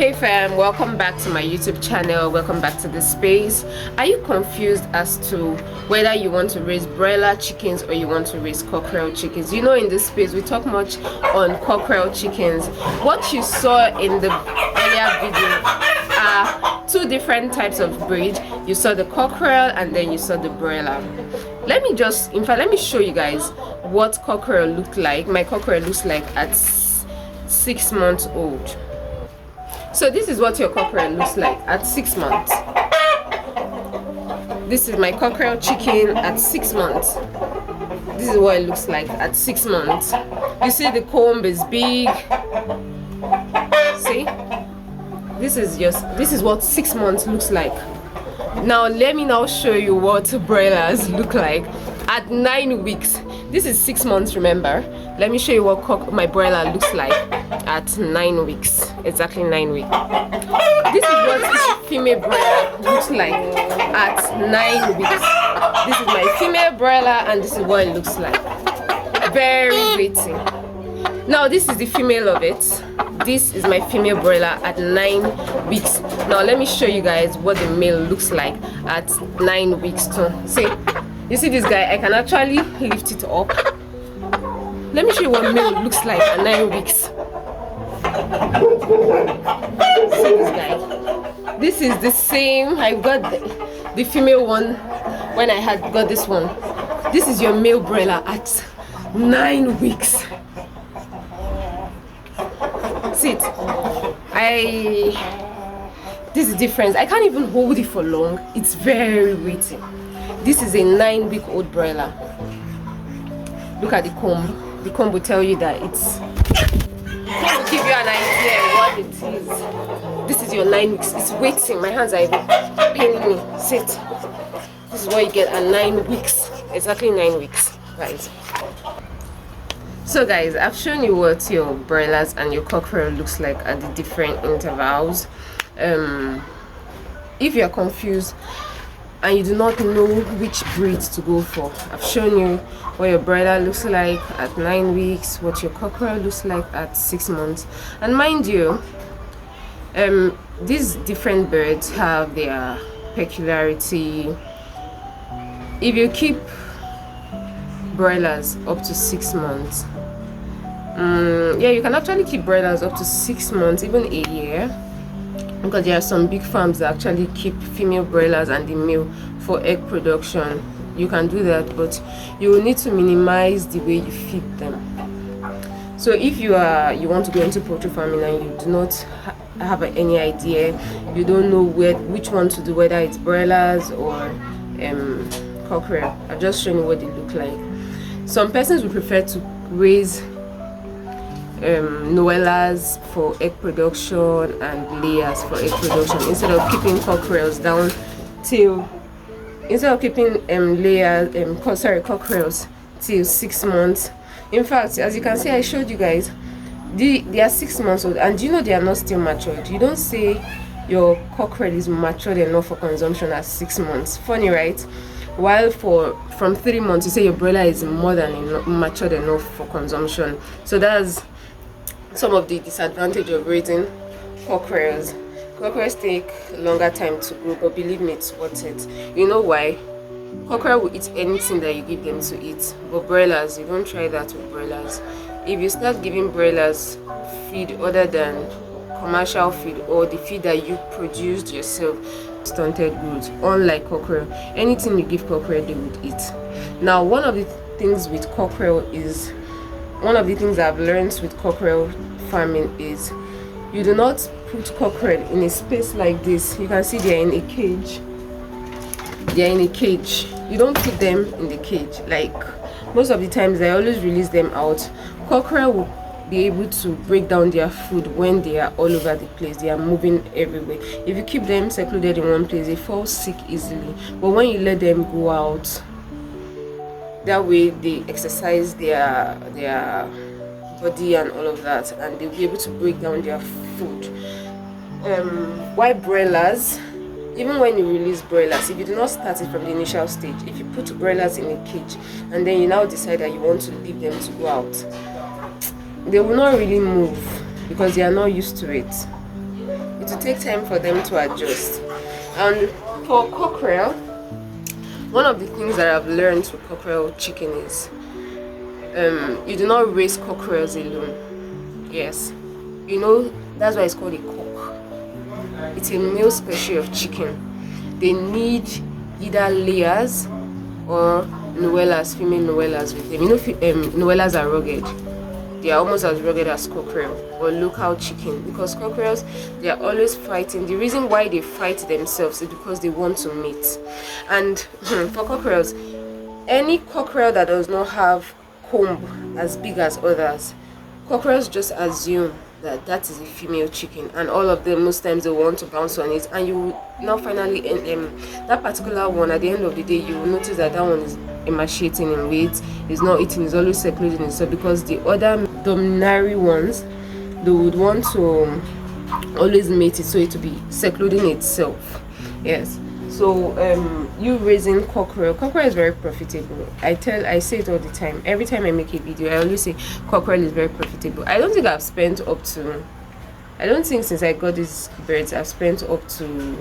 Hey fam, welcome back to my YouTube channel. Welcome back to this space. Are you confused as to whether you want to raise broiler chickens or you want to raise cockerel chickens? You know, in this space we talk much on cockerel chickens. What you saw in the earlier video are two different types of breed. You saw the cockerel and then you saw the broiler. Let me show you guys what cockerel looked like. My cockerel looks like at 6 months old. So this is what your cockerel looks like at 6 months. This is my cockerel chicken at 6 months. This is what it looks like at 6 months. You see the comb is big. See? This is what 6 months looks like. Now let me now show you what broilers look like at 9 weeks. This is 6 months, remember. Let me show you what my broiler looks like at 9 weeks. Exactly 9 weeks. This is what female broiler looks like at 9 weeks. This is my female broiler and this is what it looks like. Very waiting. Now this is the female of it. This is my female broiler at 9 weeks. Now let me show you guys what the male looks like at 9 weeks too. See, you see this guy? I can actually lift it up. Let me show you what male looks like at 9 weeks. See this guy? This is the same. I got the female one when I had got this one. This is your male broiler at 9 weeks. See it? This is the difference. I can't even hold it for long. It's very weighty. This is a 9-week-old broiler. Look at the comb. The comb will tell you that it's. It will give you an idea of what it is. This is your 9 weeks. It's waiting. My hands are even paining me. Sit. This is what you get at 9 weeks. Exactly 9 weeks, guys. So guys, I've shown you what your broilers and your cockerel looks like at the different intervals. If you're confused and you do not know which breed to go for, I've shown you what your broiler looks like at 9 weeks, what your cockerel looks like at 6 months. And mind you, these different birds have their peculiarity. If you keep broilers up to 6 months, yeah, you can actually keep broilers up to 6 months, even a year, because there are some big farms that actually keep female broilers and the male for egg production. You can do that, but you will need to minimize the way you feed them. So if you want to go into poultry farming and you do not have any idea, you don't know which one to do, whether it's broilers or cockerel, I've just shown you what they look like. Some persons would prefer to raise noellas for egg production and layers for egg production instead of keeping cockerels down till cockerels till 6 months. In fact, as you can see, I showed you guys they are 6 months old, and you know they are not still matured. You don't say your cockerel is matured enough for consumption at 6 months. Funny, right? While from 3 months you say your broiler is more than matured enough for consumption. So that's some of the disadvantage of raising cockerels. Cockerels take longer time to grow, but believe me, it's worth it. You know why? Cockerel will eat anything that you give them to eat, but broilers, you don't try that with broilers. If you start giving broilers feed other than commercial feed or the feed that you produced yourself, stunted growth, unlike cockerel, anything you give cockerel they would eat. Now, one of the things I've learned with cockerel farming is you do not put cockerel in a space like this. You can see they're in a cage. You don't put them in the cage. Like most of the times I always release them out. Cockerel will be able to break down their food when they are all over the place. They are moving everywhere. If you keep them secluded in one place, they fall sick easily. But when you let them go out, that way they exercise their body and all of that, and they'll be able to break down their food. Why broilers? Even when you release broilers, if you do not start it from the initial stage, if you put broilers in a cage and then you now decide that you want to leave them to go out, they will not really move because they are not used to it. it will take time for them to adjust. And for cockerel, one of the things that I've learned with cockerel chicken is you do not raise cockerels alone. Yes, you know, that's why it's called a cock. It's a male species of chicken. They need either layers or novellas, female novellas with them. You know, novellas are rugged. They are almost as rugged as cockerel or local chicken, because cockerels, they are always fighting. The reason why they fight themselves is because they want to mate. And for cockerels, any cockerel that does not have comb as big as others, cockerels just assume that that is a female chicken, and all of them most times they want to bounce on it, and you will now finally that particular one, at the end of the day, you will notice that that one is emaciating in weight, is not eating, is always secluding itself, because the other dominary ones, they would want to always mate it, so it will be secluding itself. Yes. So you raising cockerel is very profitable. I say it all the time. Every time I make a video, I always say cockerel is very profitable. I don't think since I got these birds I've spent up to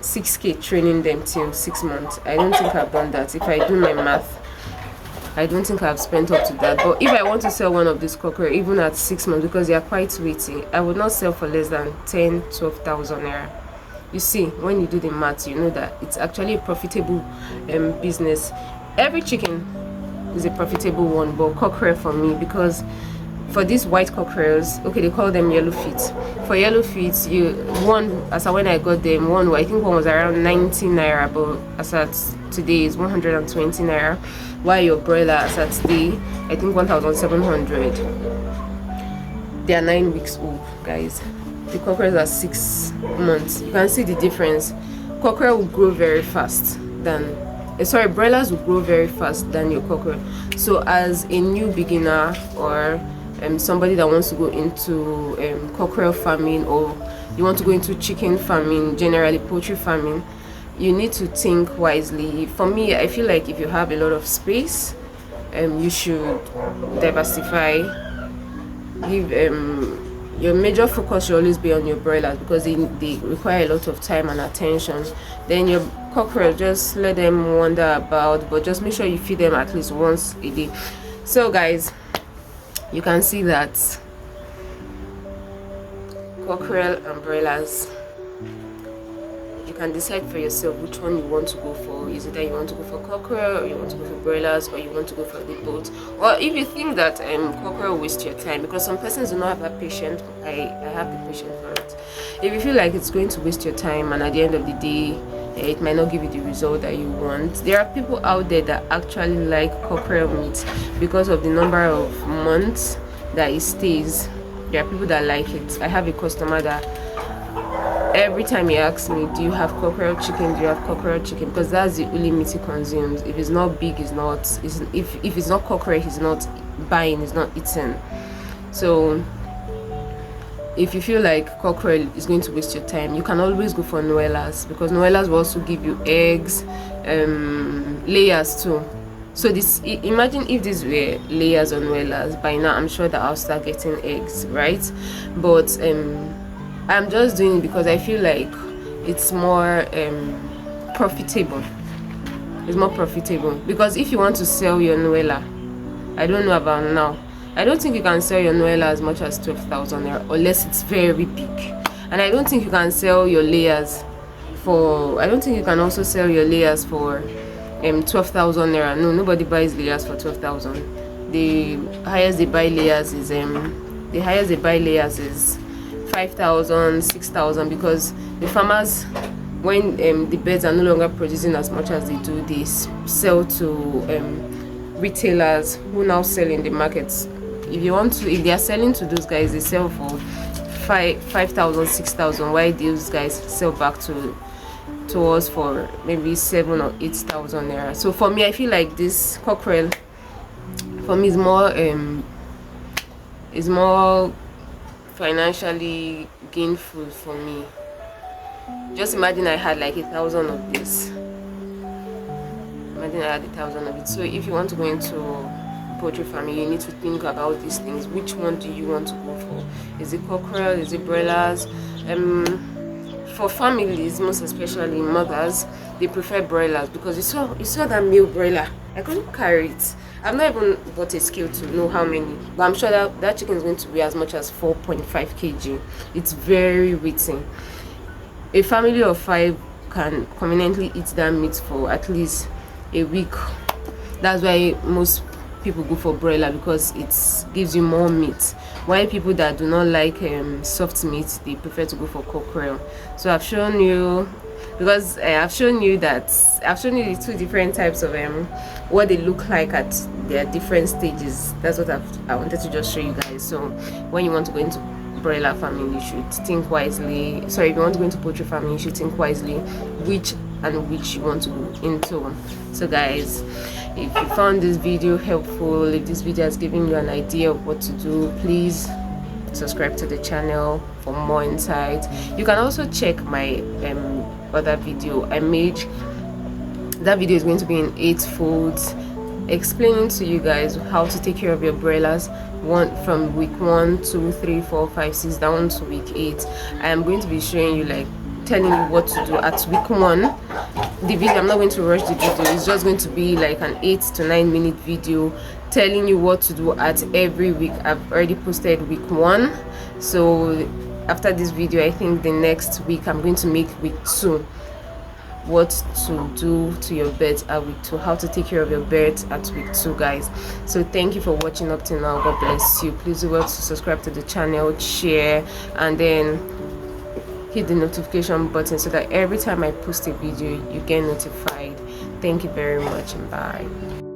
6k training them till 6 months. I don't think I've done that. If I do my math, I don't think I've spent up to that. But if I want to sell one of these cockerel, even at 6 months, because they are quite weighty, I would not sell for less than 10,000-12,000 naira. You see, when you do the math, you know that it's actually a profitable business. Every chicken is a profitable one, but cockerel for me, because for these white cockerels, okay, they call them yellow feet. For yellow feet, as when I got them, I think one was around 90 naira, but as at today is 120 naira. While your broiler, as at today, I think 1,700. They are 9 weeks old, guys. The cockerels are 6 months. You can see the difference. Cockerel will grow very fast than broilers will grow very fast than your cockerel. So as a new beginner, or somebody that wants to go into cockerel farming, or you want to go into chicken farming, generally poultry farming, you need to think wisely. For me, I feel like if you have a lot of space, you should diversify. Your major focus should always be on your broilers, because they require a lot of time and attention. Then your cockerel, just let them wander about, but just make sure you feed them at least once a day. So guys, you can see that cockerel and broilers, you can decide for yourself which one you want to go for. Is it that you want to go for cockerel, or you want to go for broilers, or you want to go for the both? Or if you think that cockerel waste your time, because some persons do not have that patience, I have the patience for it. If you feel like it's going to waste your time, and at the end of the day it might not give you the result that you want, there are people out there that actually like cockerel meat because of the number of months that it stays. There are people that like it. I have a customer that every time he asks me, do you have cockerel chicken, do you have cockerel chicken, because that's the only meat he consumes. If it's not big, if it's not cockerel, he's not buying, he's not eating. So if you feel like cockerel is going to waste your time, you can always go for novellas, because novellas will also give you eggs, layers too. So imagine if these were layers or novellas, by now I'm sure that I'll start getting eggs, right? But I'm just doing it because I feel like it's more profitable. It's more profitable, because if you want to sell your novella, I don't know about now, I don't think you can sell your novella as much as 12,000 naira, unless it's very big. And I don't think you can sell your layers for, I don't think you can also sell your layers for 12,000 naira. No, nobody buys layers for 12,000. The highest they buy layers is 5,000, 6,000, because the farmers, when the birds are no longer producing as much as they do, they sell to retailers who now sell in the markets. If they are selling to those guys, they sell for 5,000, 6,000, while those guys sell back to us for maybe 7,000 or 8,000 naira. So for me, I feel like this cockerel for me is more financially gainful for me. Just imagine I had like 1,000 of this. Imagine I had 1,000 of it. So if you want to go into poultry farming, you need to think about these things. Which one do you want to go for? Is it cockerel? Is it broilers? For families, most especially mothers, they prefer broilers, because you saw that male broiler. I couldn't carry it. I've not even bought a scale to know how many, but I'm sure that chicken is going to be as much as 4.5 kg. It's very weighty. A family of 5 can conveniently eat that meat for at least a week. That's why most people go for broiler, because it gives you more meat. While people that do not like soft meat, they prefer to go for cockerel. So I've shown you, because I've shown you the two different types of what they look like at their different stages. That's what I wanted to just show you guys. So when you want to go into broiler farming, you should think wisely. Sorry, if you want to go into poultry farming, you should think wisely which you want to go into. So guys, if you found this video helpful, if this video has given you an idea of what to do, please subscribe to the channel for more insight. You can also check my other video I made. That video is going to be in 8 folds, explaining to you guys how to take care of your broilers from week 1, 2, 3, 4, 5, 6 down to week 8. I am going to be showing you, like, telling you what to do at week 1. The video, I'm not going to rush the video, it's just going to be like an 8 to 9 minute video telling you what to do at every week. I've already posted week 1, so after this video, I think the next week I'm going to make week 2, what to do to your birds at week 2, how to take care of your birds at week 2, guys. So thank you for watching up till now. God bless you. Please do well to subscribe to the channel, share, and then hit the notification button so that every time I post a video you get notified. Thank you very much, and bye.